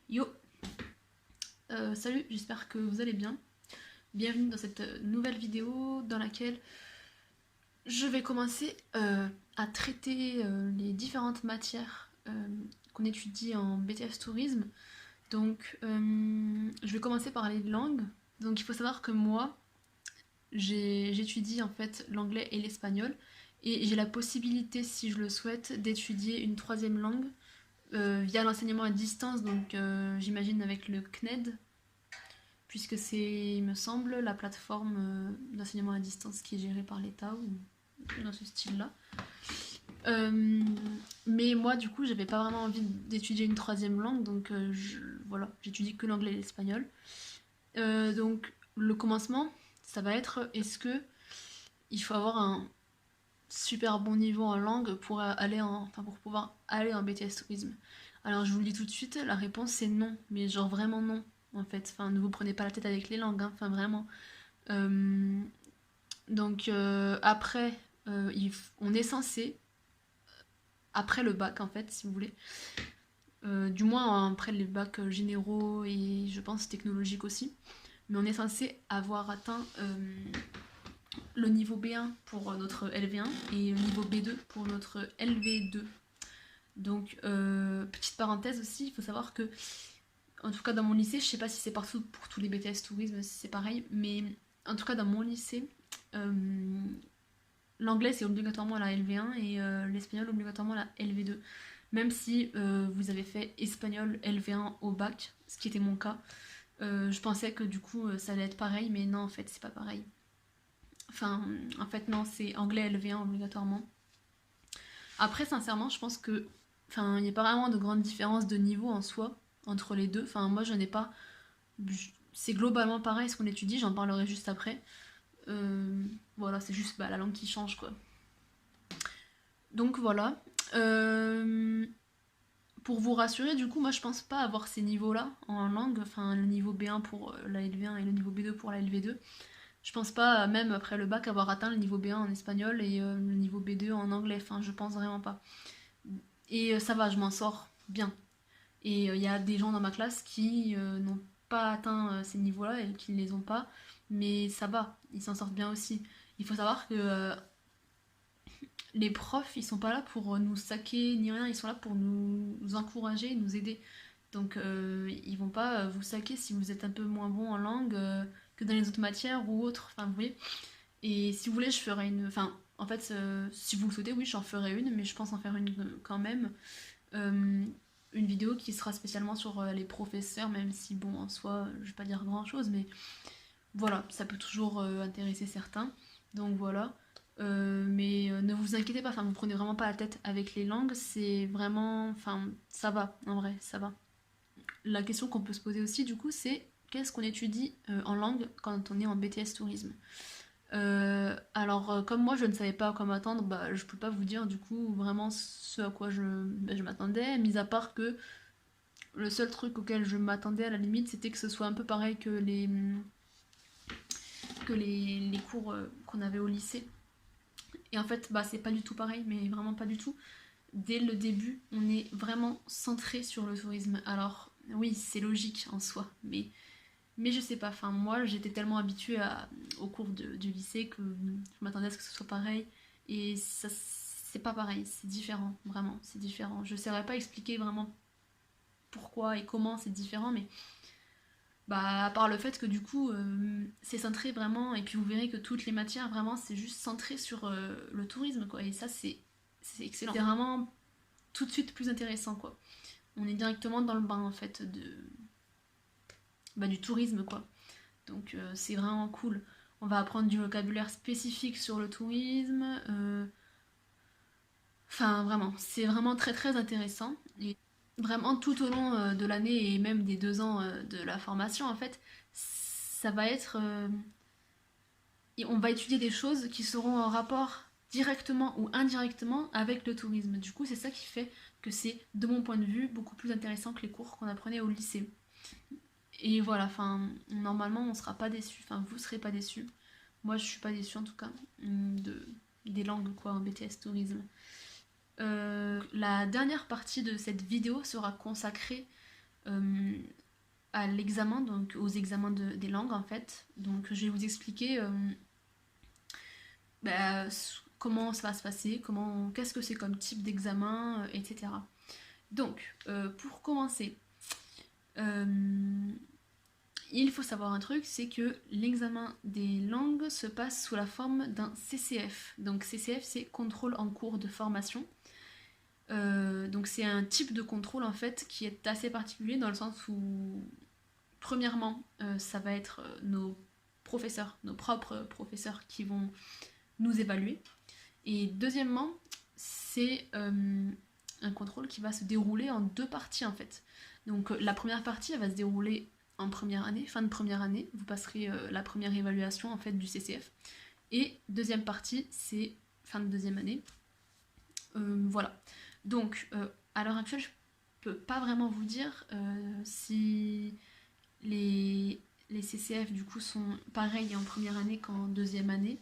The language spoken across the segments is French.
Yo, salut, j'espère que vous allez bien. Bienvenue dans cette nouvelle vidéo dans laquelle je vais commencer à traiter les différentes matières qu'on étudie en BTS Tourisme. Donc, je vais commencer par les langues. Donc, il faut savoir que moi, j'étudie en fait l'anglais et l'espagnol. Et j'ai la possibilité, si je le souhaite, d'étudier une troisième langue via l'enseignement à distance. Donc, j'imagine avec le CNED, puisque c'est, il me semble, la plateforme d'enseignement à distance qui est gérée par l'État ou dans ce style-là. Euh, mais moi, du coup, j'avais pas vraiment envie d'étudier une troisième langue, donc voilà, j'étudie que l'anglais et l'espagnol. Donc, le commencement, ça va être est-ce que il faut avoir un super bon niveau en langue pour aller enfin, pour pouvoir aller en BTS tourisme. Alors je vous le dis tout de suite, la réponse c'est non, mais genre vraiment non en fait. Enfin, ne vous prenez pas la tête avec les langues, hein. Enfin vraiment. Euh, donc après, on est censé, après le bac en fait, si vous voulez, du moins après les bacs généraux et je pense technologiques aussi, mais on est censé avoir atteint le niveau B1 pour notre LV1 et le niveau B2 pour notre LV2. Donc, petite parenthèse aussi, il faut savoir que, en tout cas dans mon lycée, je sais pas si c'est partout pour tous les BTS tourisme, si c'est pareil, mais en tout cas dans mon lycée, euh, l'anglais c'est obligatoirement la LV1 et l'espagnol obligatoirement la LV2. Même si vous avez fait espagnol LV1 au bac, ce qui était mon cas, je pensais que du coup ça allait être pareil, mais non, en fait, c'est pas pareil. Enfin, en fait, non, c'est anglais LV1 obligatoirement. Après, sincèrement, je pense que. Enfin, il n'y a pas vraiment de grande différence de niveau en soi entre les deux. Enfin, moi, je n'ai pas. C'est globalement pareil ce qu'on étudie, j'en parlerai juste après. Euh, voilà, c'est juste la langue qui change, quoi. Donc voilà. Euh, pour vous rassurer, du coup, moi, je pense pas avoir ces niveaux-là en langue. Enfin, le niveau B1 pour la LV1 et le niveau B2 pour la LV2. Je pense pas, même après le bac, avoir atteint le niveau B1 en espagnol et le niveau B2 en anglais. Enfin, je pense vraiment pas. Et ça va, je m'en sors bien. Et il y a des gens dans ma classe qui n'ont pas atteint ces niveaux-là et qui ne les ont pas. Mais ça va, ils s'en sortent bien aussi. Il faut savoir que les profs, ils sont pas là pour nous saquer ni rien, ils sont là pour nous encourager, nous aider. Donc ils vont pas vous saquer si vous êtes un peu moins bon en langue que dans les autres matières ou autres. Enfin, vous voyez. Et si vous voulez, je ferai une. Enfin, en fait, si vous le souhaitez, oui, j'en ferai une, mais je pense en faire une quand même. Euh, une vidéo qui sera spécialement sur les professeurs, même si, bon, en soi, je vais pas dire grand chose, mais voilà, ça peut toujours intéresser certains. Donc voilà. Mais ne vous inquiétez pas, enfin, vous prenez vraiment pas la tête avec les langues, c'est vraiment. Enfin, ça va, en vrai, ça va. La question qu'on peut se poser aussi, du coup, c'est qu'est-ce qu'on étudie en langue quand on est en BTS tourisme. Comme moi je ne savais pas à quoi m'attendre, bah, je peux pas vous dire du coup vraiment ce à quoi je m'attendais, mis à part que le seul truc auquel je m'attendais à la limite, c'était que ce soit un peu pareil que les cours qu'on avait au lycée. Et en fait, bah, c'est pas du tout pareil, mais vraiment pas du tout. Dès le début, on est vraiment centré sur le tourisme. Alors, oui, c'est logique en soi, mais je sais pas, enfin moi j'étais tellement habituée au cours du lycée que je m'attendais à ce que ce soit pareil et ça c'est pas pareil, c'est différent, vraiment, c'est différent. Je saurais pas expliquer vraiment pourquoi et comment c'est différent, mais bah à part le fait que du coup c'est centré vraiment et puis vous verrez que toutes les matières vraiment c'est juste centré sur le tourisme quoi et ça c'est excellent. C'est vraiment tout de suite plus intéressant quoi. On est directement dans le bain en fait du tourisme quoi. Donc c'est vraiment cool. On va apprendre du vocabulaire spécifique sur le tourisme. Enfin, vraiment, c'est vraiment très très intéressant. Et vraiment, tout au long de l'année et même des 2 ans de la formation, en fait, ça va être. On va étudier des choses qui seront en rapport directement ou indirectement avec le tourisme. Du coup, c'est ça qui fait que c'est, de mon point de vue, beaucoup plus intéressant que les cours qu'on apprenait au lycée. Et voilà, enfin, normalement, on sera pas déçus. Enfin, vous serez pas déçus. Moi, je suis pas déçue en tout cas des langues quoi en BTS tourisme. La dernière partie de cette vidéo sera consacrée à l'examen, donc aux examens des langues en fait. Donc je vais vous expliquer bah, comment ça va se passer, qu'est-ce que c'est comme type d'examen, etc. Donc, pour commencer, euh, il faut savoir un truc, c'est que l'examen des langues se passe sous la forme d'un CCF. Donc CCF, c'est contrôle en cours de formation. Donc c'est un type de contrôle en fait qui est assez particulier dans le sens où, premièrement, ça va être nos professeurs, nos propres professeurs qui vont nous évaluer. Et deuxièmement, c'est un contrôle qui va se dérouler en deux parties en fait. Donc la première partie, elle va se dérouler en première année, fin de première année. Vous passerez la première évaluation en fait du CCF. Et deuxième partie, c'est fin de deuxième année. Voilà. Donc à l'heure actuelle, je peux pas vraiment vous dire si les CCF du coup sont pareils en première année qu'en deuxième année.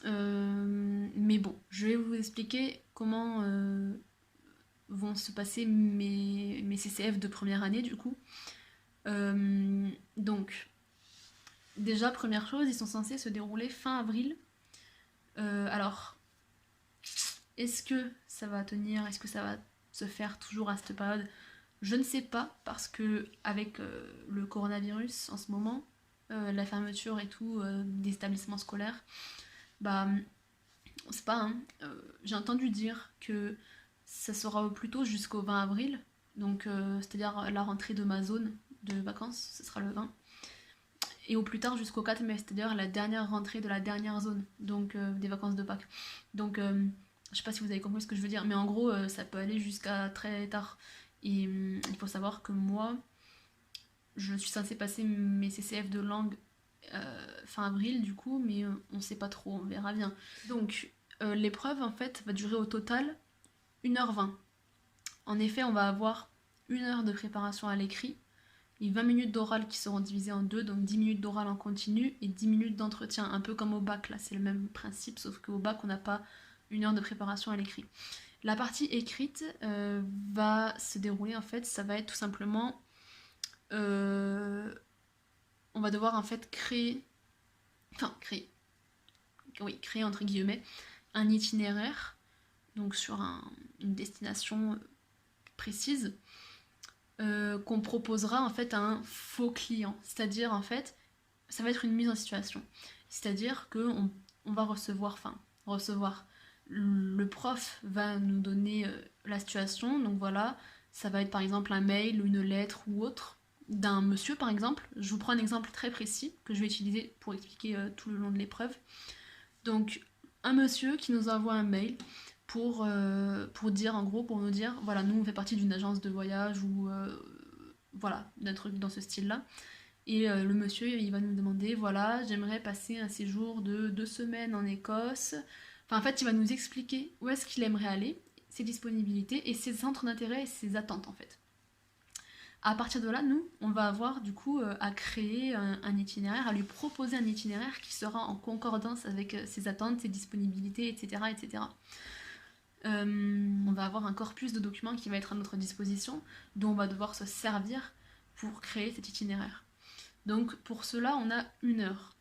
Mais bon, je vais vous expliquer comment vont se passer mes CCF de première année du coup. Donc, déjà, première chose, ils sont censés se dérouler fin avril. Alors, est-ce que ça va tenir? Est-ce que ça va se faire toujours à cette période? Je ne sais pas, parce que avec le coronavirus en ce moment, la fermeture et tout des établissements scolaires, bah, on sait pas, hein, j'ai entendu dire que ça sera plutôt jusqu'au 20 avril, donc c'est-à-dire la rentrée de ma zone de vacances, ce sera le 20, et au plus tard jusqu'au 4 mai, c'est-à-dire la dernière rentrée de la dernière zone, donc des vacances de Pâques. Donc je sais pas si vous avez compris ce que je veux dire, mais en gros ça peut aller jusqu'à très tard. Et il faut savoir que moi, je suis censée passer mes CCF de langue fin avril du coup, mais on sait pas trop, on verra bien. Donc l'épreuve en fait va durer au total 1h20. En effet, on va avoir 1 heure de préparation à l'écrit et 20 minutes d'oral qui seront divisées en deux, donc 10 minutes d'oral en continu et 10 minutes d'entretien, un peu comme au bac, là c'est le même principe, sauf qu'au bac on n'a pas 1 heure de préparation à l'écrit. La partie écrite va se dérouler en fait, ça va être tout simplement, on va devoir en fait créer entre guillemets un itinéraire, donc sur une destination précise, qu'on proposera en fait à un faux client. C'est-à-dire en fait, ça va être une mise en situation. C'est-à-dire que on va recevoir, le prof va nous donner la situation, donc voilà, ça va être par exemple un mail, une lettre ou autre, d'un monsieur par exemple. Je vous prends un exemple très précis que je vais utiliser pour expliquer tout le long de l'épreuve. Donc un monsieur qui nous envoie un mail pour dire en gros, pour nous dire voilà, nous on fait partie d'une agence de voyage ou voilà, d'un truc dans ce style là. Et le monsieur il va nous demander voilà, j'aimerais passer un séjour de 2 semaines en Écosse. Enfin en fait il va nous expliquer où est-ce qu'il aimerait aller, ses disponibilités et ses centres d'intérêt et ses attentes en fait. À partir de là, nous, on va avoir du coup à créer un itinéraire, à lui proposer un itinéraire qui sera en concordance avec ses attentes, ses disponibilités, etc. etc. On va avoir un corpus de documents qui va être à notre disposition, dont on va devoir se servir pour créer cet itinéraire. Donc pour cela, on a 1 heure.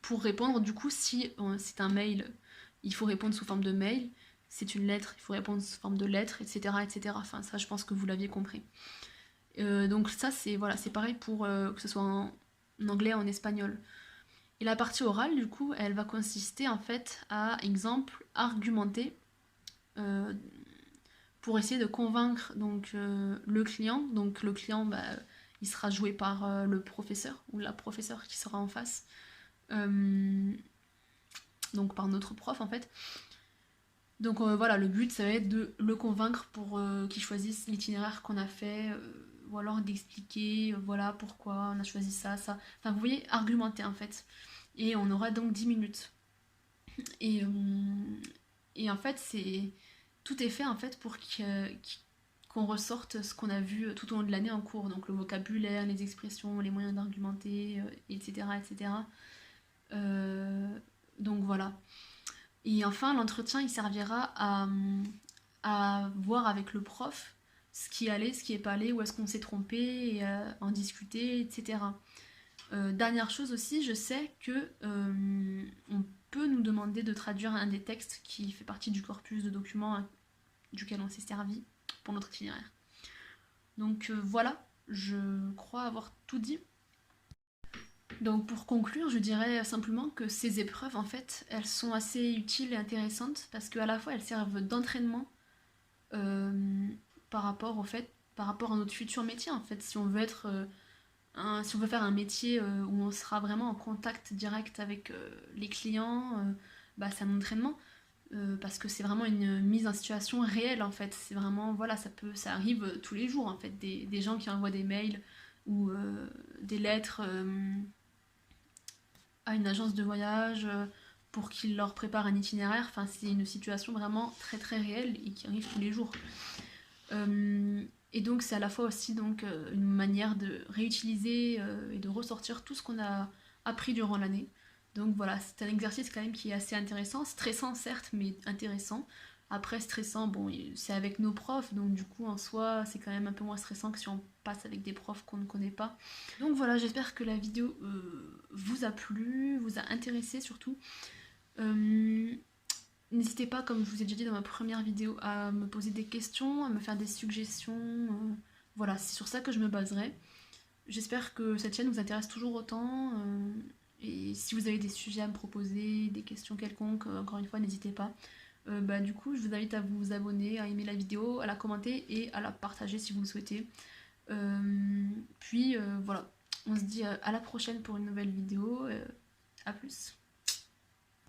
Pour répondre, du coup, si c'est un mail, il faut répondre sous forme de mail. C'est une lettre, il faut répondre sous forme de lettre, etc. etc. Enfin, ça, je pense que vous l'aviez compris. Donc ça, c'est voilà, c'est pareil pour que ce soit en anglais, en espagnol. Et la partie orale, du coup, elle va consister en fait à, exemple, argumenter euh, pour essayer de convaincre donc le client. Donc le client, bah, il sera joué par le professeur ou la professeure qui sera en face. Donc par notre prof en fait. Donc voilà, le but ça va être de le convaincre pour qu'il choisisse l'itinéraire qu'on a fait, ou alors d'expliquer voilà pourquoi on a choisi ça, ça. Enfin vous voyez, argumenter en fait. Et on aura donc 10 minutes. Et, en fait tout est fait en fait pour qu'on ressorte ce qu'on a vu tout au long de l'année en cours, donc le vocabulaire, les expressions, les moyens d'argumenter, etc. etc. Donc voilà. Et enfin, l'entretien, il servira à voir avec le prof ce qui allait, ce qui est pas allé, où est-ce qu'on s'est trompé, et en discuter, etc. Dernière chose aussi, je sais que on peut nous demander de traduire un des textes qui fait partie du corpus de documents duquel on s'est servi pour notre itinéraire. Donc voilà, je crois avoir tout dit. Donc pour conclure, je dirais simplement que ces épreuves, en fait, elles sont assez utiles et intéressantes parce qu'à la fois elles servent d'entraînement euh, par rapport à notre futur métier, en fait. Si on veut être, si on veut faire un métier où on sera vraiment en contact direct avec les clients, bah, c'est un entraînement. Parce que c'est vraiment une mise en situation réelle en fait. C'est vraiment, voilà, ça arrive tous les jours en fait. Des gens qui envoient des mails ou des lettres à une agence de voyage pour qu'ils leur préparent un itinéraire. Enfin, c'est une situation vraiment très très réelle et qui arrive tous les jours. Et donc c'est à la fois aussi donc une manière de réutiliser et de ressortir tout ce qu'on a appris durant l'année. Donc voilà, c'est un exercice quand même qui est assez intéressant, stressant certes, mais intéressant. Après stressant, bon, c'est avec nos profs, donc du coup en soi c'est quand même un peu moins stressant que si on passe avec des profs qu'on ne connaît pas. Donc voilà, j'espère que la vidéo vous a plu, vous a intéressé surtout. Euh, N'hésitez pas, comme je vous ai déjà dit dans ma première vidéo, à me poser des questions, à me faire des suggestions. Voilà, c'est sur ça que je me baserai. J'espère que cette chaîne vous intéresse toujours autant. Et si vous avez des sujets à me proposer, des questions quelconques, encore une fois, n'hésitez pas. Bah, du coup, je vous invite à vous abonner, à aimer la vidéo, à la commenter et à la partager si vous le souhaitez. Puis voilà, on se dit à la prochaine pour une nouvelle vidéo. À plus.